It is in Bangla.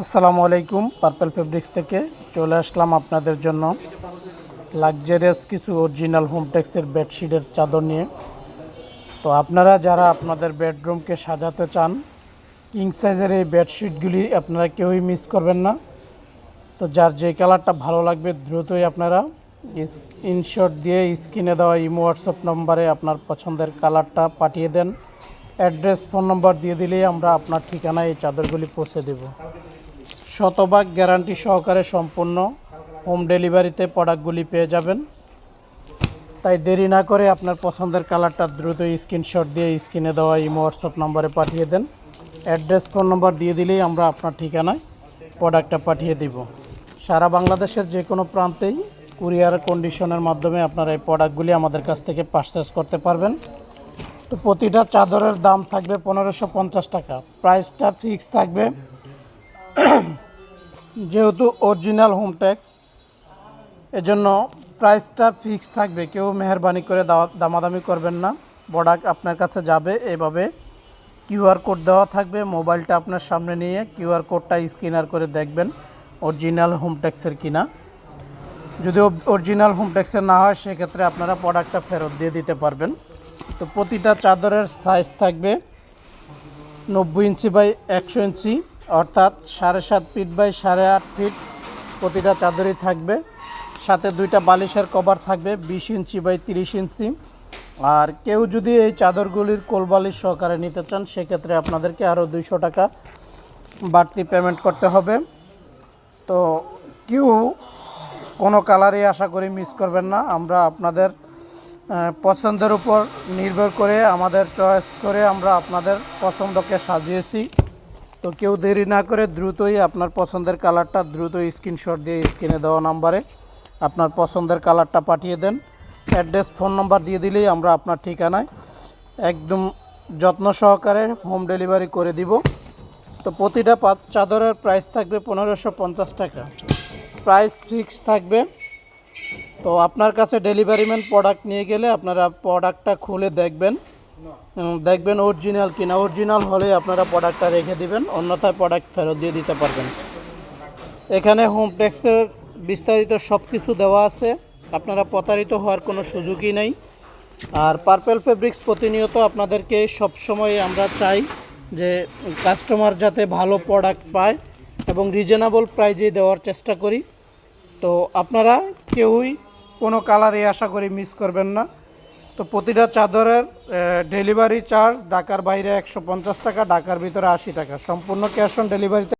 আসসালামু আলাইকুম। পার্পল ফেব্রিক্স থেকে চলে আসলাম আপনাদের জন্য লাক্সারিয়াস কিছু অরিজিনাল হোমটেক্সের বেডশিটের চাদর নিয়ে। তো আপনারা যারা আপনাদের বেডরুমকে সাজাতে চান, কিং সাইজের এই বেডশিটগুলি আপনারা কেউই মিস করবেন না। তো যার যে কালারটা ভালো লাগবে দ্রুতই আপনারা স্ক্রিনশট দিয়ে স্ক্রিনে দেওয়া ইমো হোয়াটসঅ্যাপ নম্বরে আপনার পছন্দের কালারটা পাঠিয়ে দেন। অ্যাড্রেস ফোন নম্বর দিয়ে দিলেই আমরা আপনার ঠিকানায় এই চাদরগুলি পৌঁছে দেব। শতভাগ গ্যারান্টি সহকারে সম্পূর্ণ হোম ডেলিভারিতে প্রোডাক্টগুলি পেয়ে যাবেন। তাই দেরি না করে আপনার পছন্দের কালারটা দ্রুত স্ক্রিনশট দিয়ে স্ক্রিনে দেওয়া ইমো হোয়াটসঅ্যাপ নম্বরে পাঠিয়ে দেন। অ্যাড্রেস ফোন নম্বর দিয়ে দিলেই আমরা আপনার ঠিকানায় প্রোডাক্টটা পাঠিয়ে দিব। সারা বাংলাদেশের যে কোনো প্রান্তেই কুরিয়ার কন্ডিশনের মাধ্যমে আপনারা এই প্রোডাক্টগুলি আমাদের কাছ থেকে পারচেস করতে পারবেন। তো প্রতিটা চাদরের দাম থাকবে 1550 টাকা। প্রাইসটা ফিক্স থাকবে, যেহেতু অরিজিনাল হোমটেক্স এজন্য প্রাইসটা ফিক্স থাকবে। কেউ মেহরবানি করে দামাদামি করবেন না। প্রোডাক্ট আপনার কাছে যাবে, এভাবে কিউআর কোড দেওয়া থাকবে। মোবাইলটা আপনার সামনে নিয়ে কিউআর কোডটা স্ক্যানার করে দেখবেন অরিজিনাল হোমটেক্সের কিনা। যদি অরিজিনাল হোমটেক্সের না হয় সেক্ষেত্রে আপনারা প্রোডাক্টটা ফেরত দিয়ে দিতে পারবেন। তো প্রতিটা চাদরের সাইজ থাকবে 90 ইঞ্চি বাই 100 ইঞ্চি, অর্থাৎ 7.5 ফিট বাই 8.5 ফিট প্রতিটা চাদরই থাকবে। সাথে দুইটা বালিশের কভার থাকবে 20 ইঞ্চি বাই 30 ইঞ্চি। আর কেউ যদি এই চাদরগুলির কোল বালিশ সহকারে নিতে চান সেক্ষেত্রে আপনাদেরকে আরও 200 টাকা বাড়তি পেমেন্ট করতে হবে। তো কেউ কোনো কালারই আশা করি মিস করবেন না। আমরা আপনাদের পছন্দের উপর নির্ভর করে আমাদের চয়েস করে আমরা আপনাদের পছন্দকে সাজিয়েছি। তো কেউ দেরি না করে দ্রুতই আপনার পছন্দের কালারটা দ্রুত স্ক্রিনশট দিয়ে স্ক্রিনে দেওয়া নাম্বারে আপনার পছন্দের কালারটা পাঠিয়ে দেন। অ্যাড্রেস ফোন নাম্বার দিয়ে দিলেই আমরা আপনার ঠিকানায় একদম যত্ন সহকারে হোম ডেলিভারি করে দিব। তো প্রতিটা চাদরের প্রাইস থাকবে 1550 টাকা। প্রাইস ফিক্স থাকবে। তো আপনার কাছে ডেলিভারি ম্যান প্রোডাক্ট নিয়ে গেলে আপনারা প্রোডাক্টটা খুলে দেখবেন অরিজিনাল কিনা। অরিজিনাল হলে আপনারা প্রোডাক্টটা রেখে দিবেন, অন্যথায় প্রোডাক্ট ফেরত দিয়ে দিতে পারবেন। এখানে হোমটেক্সের বিস্তারিত সব কিছু দেওয়া আছে, আপনারা প্রতারিত হওয়ার কোনো সুযোগই নেই। আর পার্পল ফেব্রিক্স প্রতিনিয়ত আপনাদেরকে সবসময় আমরা চাই যে কাস্টমার যাতে ভালো প্রোডাক্ট পায় এবং রিজনেবল প্রাইজে দেওয়ার চেষ্টা করি। তো আপনারা কেউই কোনো কালারে আশা করি মিস করবেন না। তো প্রতিটা চাদরের ডেলিভারি চার্জ ঢাকার বাইরে 150 টাকা, ঢাকার ভিতরে 80 টাকা। সম্পূর্ণ ক্যাশ অন ডেলিভারিতে